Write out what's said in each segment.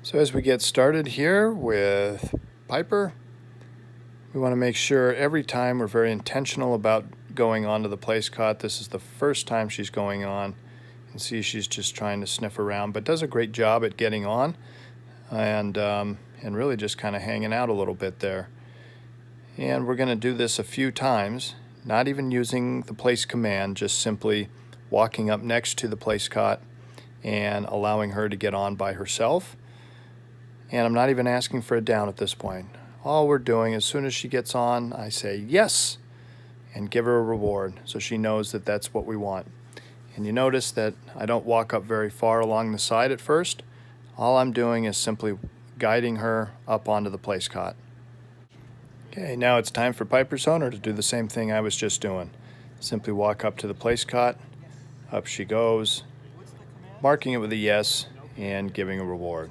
So as we get started here with Piper, we want to make sure every time we're very intentional about going onto the place cot. This is the first time she's going on. You can see she's just trying to sniff around, but does a great job at getting on and really just kind of hanging out a little bit there. And we're going to do this a few times, not even using the place command, just simply walking up next to the place cot and allowing her to get on by herself. And I'm not even asking for a down at this point. All we're doing, as soon as she gets on, I say yes and give her a reward so she knows that that's what we want. And you notice that I don't walk up very far along the side at first. All I'm doing is simply guiding her up onto the place cot. Okay, now it's time for Piper's owner to do the same thing I was just doing. Simply walk up to the place cot, up she goes, marking it with a yes and giving a reward.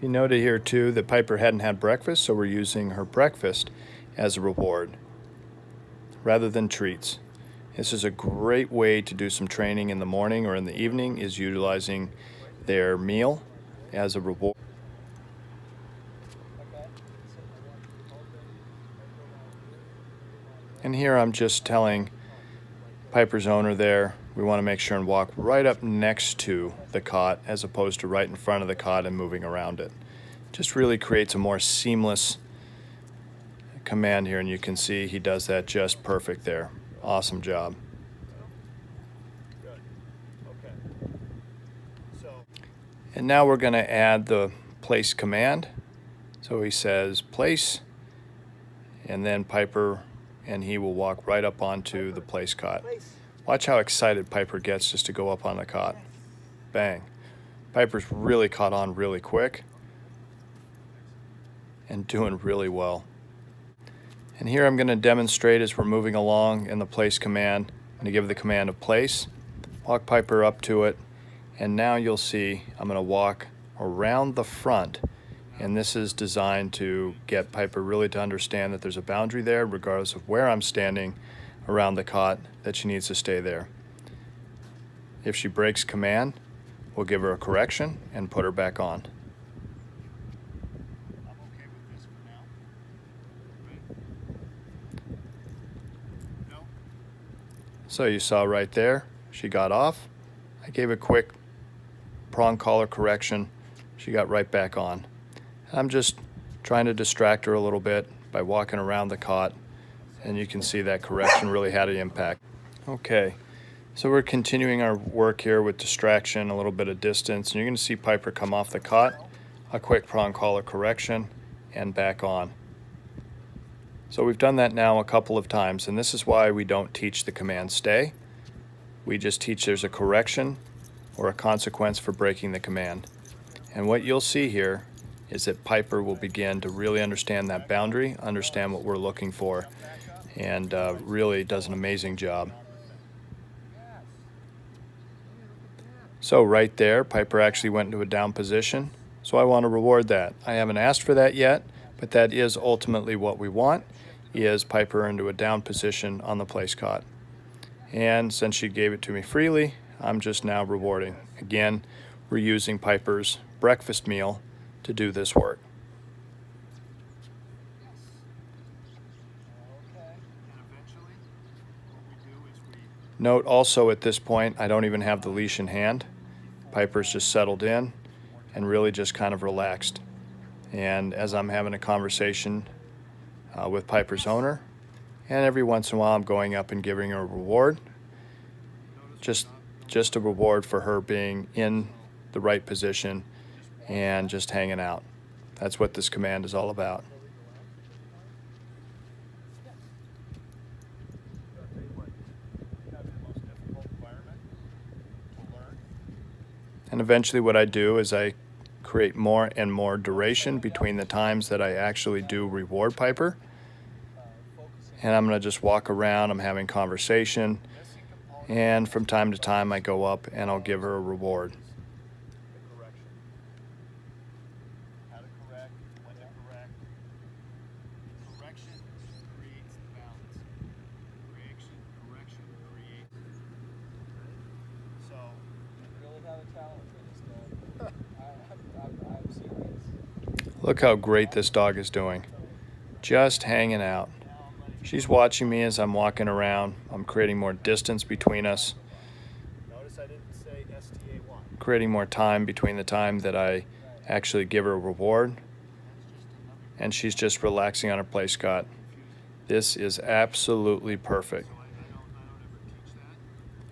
You noted here too that Piper hadn't had breakfast, so we're using her breakfast as a reward rather than treats. This is a great way to do some training in the morning or in the evening, is utilizing their meal as a reward. And here I'm just telling Piper's owner there, we want to make sure and walk right up next to the cot as opposed to right in front of the cot and moving around it. Just really creates a more seamless command here, and you can see he does that just perfect there. Awesome job. And now we're going to add the place command. So he says place, and then Piper and he will walk right up onto the place cot. Watch how excited Piper gets just to go up on the cot. Bang. Piper's really caught on really quick and doing really well. And here I'm going to demonstrate as we're moving along in the place command. I'm going to give the command of place, walk Piper up to it, and now you'll see I'm going to walk around the front. And this is designed to get Piper really to understand that there's a boundary there, regardless of where I'm standing around the cot, that she needs to stay there. If she breaks command, we'll give her a correction and put her back on. So you saw right there, she got off. I gave a quick prong collar correction. She got right back on. I'm just trying to distract her a little bit by walking around the cot, and you can see that correction really had an impact. Okay, so we're continuing our work here with distraction, a little bit of distance, and you're going to see Piper come off the cot, a quick prong collar correction, and back on. So we've done that now a couple of times, and this is why we don't teach the command stay. We just teach there's a correction or a consequence for breaking the command. And what you'll see here is that Piper will begin to really understand that boundary, understand what we're looking for, and really does an amazing job. So right there, Piper actually went into a down position, so I want to reward that. I haven't asked for that yet, but that is ultimately what we want, is Piper into a down position on the place cot. And since she gave it to me freely, I'm just now rewarding. Again, we're using Piper's breakfast meal to do this work. Note also at this point, I don't even have the leash in hand. Piper's just settled in and really just kind of relaxed. And as I'm having a conversation with Piper's owner, and every once in a while I'm going up and giving her a reward, just a reward for her being in the right position and just hanging out. That's what this command is all about. And eventually what I do is I create more and more duration between the times that I actually do reward Piper. And I'm going to just walk around, I'm having conversation, and from time to time I go up and I'll give her a reward. Look how great this dog is doing. Just hanging out. She's watching me as I'm walking around. I'm creating more distance between us. Notice I didn't say STA1. Creating more time between the time that I actually give her a reward. And she's just relaxing on her play Scott. This is absolutely perfect.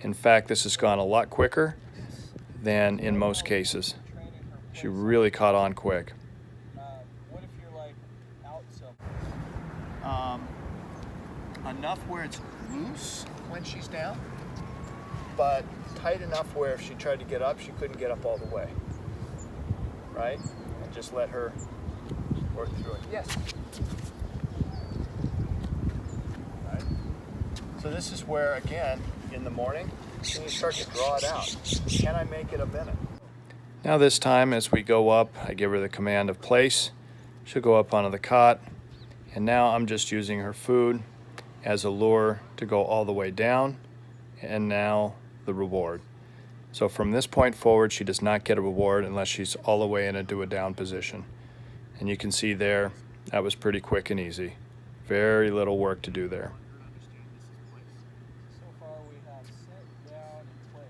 In fact, this has gone a lot quicker than in most cases. She really caught on quick. What if you're like out Enough where it's loose when she's down, but tight enough where if she tried to get up, she couldn't get up all the way. Right? And just let her work through it. Yes. Right. So this is where, again, in the morning, then you start to draw it out. Can I make it a minute? Now this time, as we go up, I give her the command of place. She'll go up onto the cot, and now I'm just using her food as a lure to go all the way down, and now the reward. So from this point forward, she does not get a reward unless she's all the way into a down position. And you can see there, that was pretty quick and easy. Very little work to do there. So far we have sit, down, and place.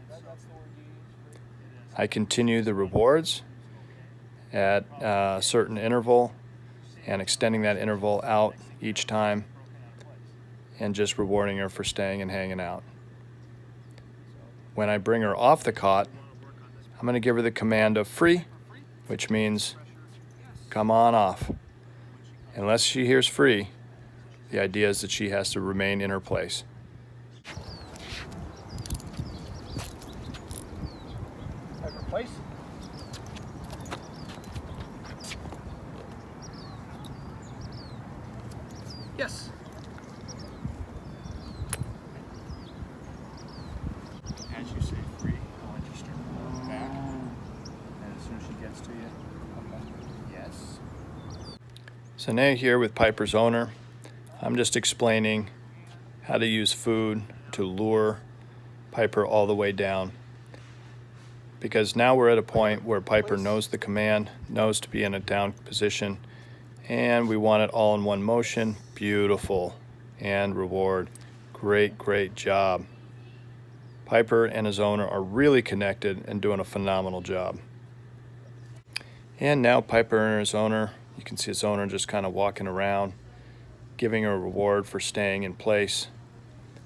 That's the word you use. I continue the rewards at a certain interval and extending that interval out each time and just rewarding her for staying and hanging out. When I bring her off the cot, I'm going to give her the command of free, which means come on off. Unless she hears free, the idea is that she has to remain in her place. Place. Yes. As you say free, I'll let you start pulling back. And as soon as she gets to you, come back. Yes. So now here with Piper's owner, I'm just explaining how to use food to lure Piper all the way down. Because now we're at a point where Piper knows the command, knows to be in a down position, and we want it all in one motion. Beautiful. And reward. Great, great job. Piper and his owner are really connected and doing a phenomenal job. And now Piper and his owner, you can see his owner just kind of walking around, giving her a reward for staying in place.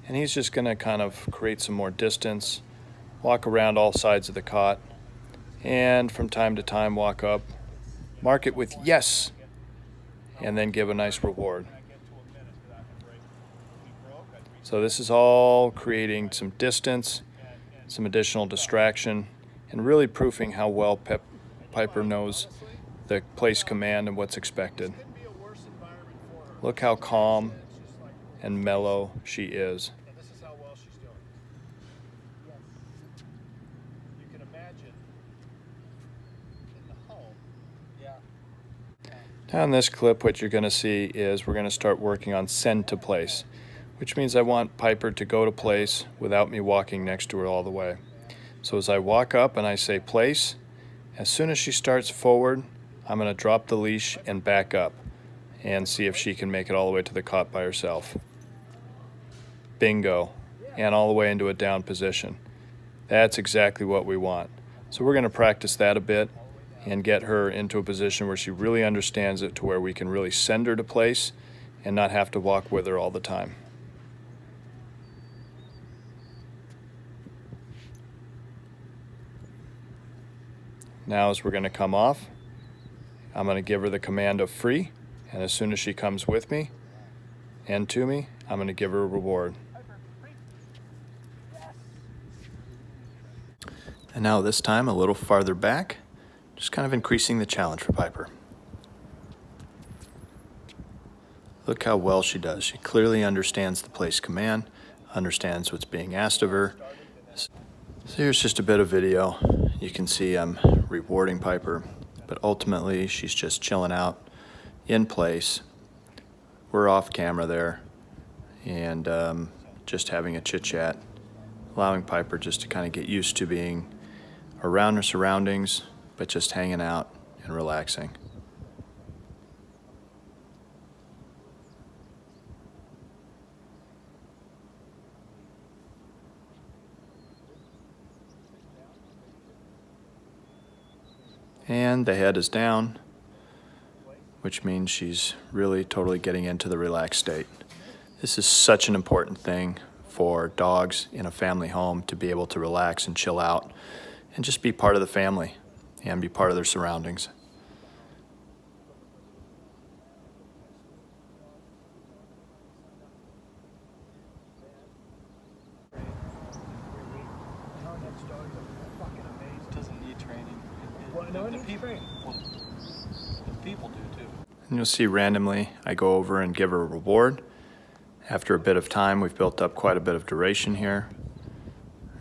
And he's just going to kind of create some more distance, walk around all sides of the cot, and from time to time walk up, mark it with yes, and then give a nice reward. So this is all creating some distance, some additional distraction, and really proofing how well Piper knows the place command and what's expected. Look how calm and mellow she is. Now in this clip, what you're going to see is we're going to start working on send to place, which means I want Piper to go to place without me walking next to her all the way. So as I walk up and I say place, as soon as she starts forward, I'm going to drop the leash and back up and see if she can make it all the way to the cot by herself. Bingo. And all the way into a down position. That's exactly what we want. So we're going to practice that a bit and get her into a position where she really understands it, to where we can really send her to place and not have to walk with her all the time. Now as we're going to come off, I'm going to give her the command of free, and as soon as she comes with me and to me, I'm going to give her a reward. And now this time a little farther back, just kind of increasing the challenge for Piper. Look how well she does. She clearly understands the place command, understands what's being asked of her. So here's just a bit of video. You can see I'm rewarding Piper, but ultimately she's just chilling out in place. We're off camera there and just having a chit chat, allowing Piper just to kind of get used to being around her surroundings, but just hanging out and relaxing. And the head is down, which means she's really totally getting into the relaxed state. This is such an important thing for dogs in a family home, to be able to relax and chill out and just be part of the family and be part of their surroundings. Doesn't need training. Well, no, it needs training. The people do too. And you'll see randomly I go over and give her a reward. After a bit of time, we've built up quite a bit of duration here.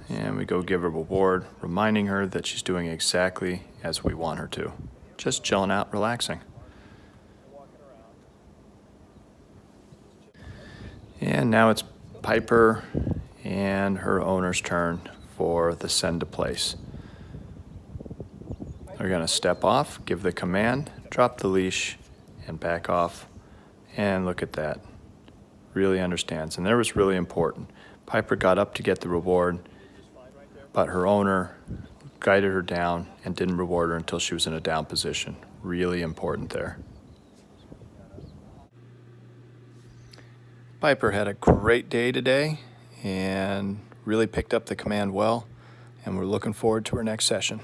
And we go give her a reward, reminding her that she's doing exactly as we want her to. Just chilling out, relaxing. And now it's Piper and her owner's turn for the send to place. They're gonna step off, give the command, drop the leash, and back off. And look at that. Really understands. And that was really important. Piper got up to get the reward, but her owner guided her down and didn't reward her until she was in a down position. Really important there. Piper had a great day today and really picked up the command well, and we're looking forward to her next session.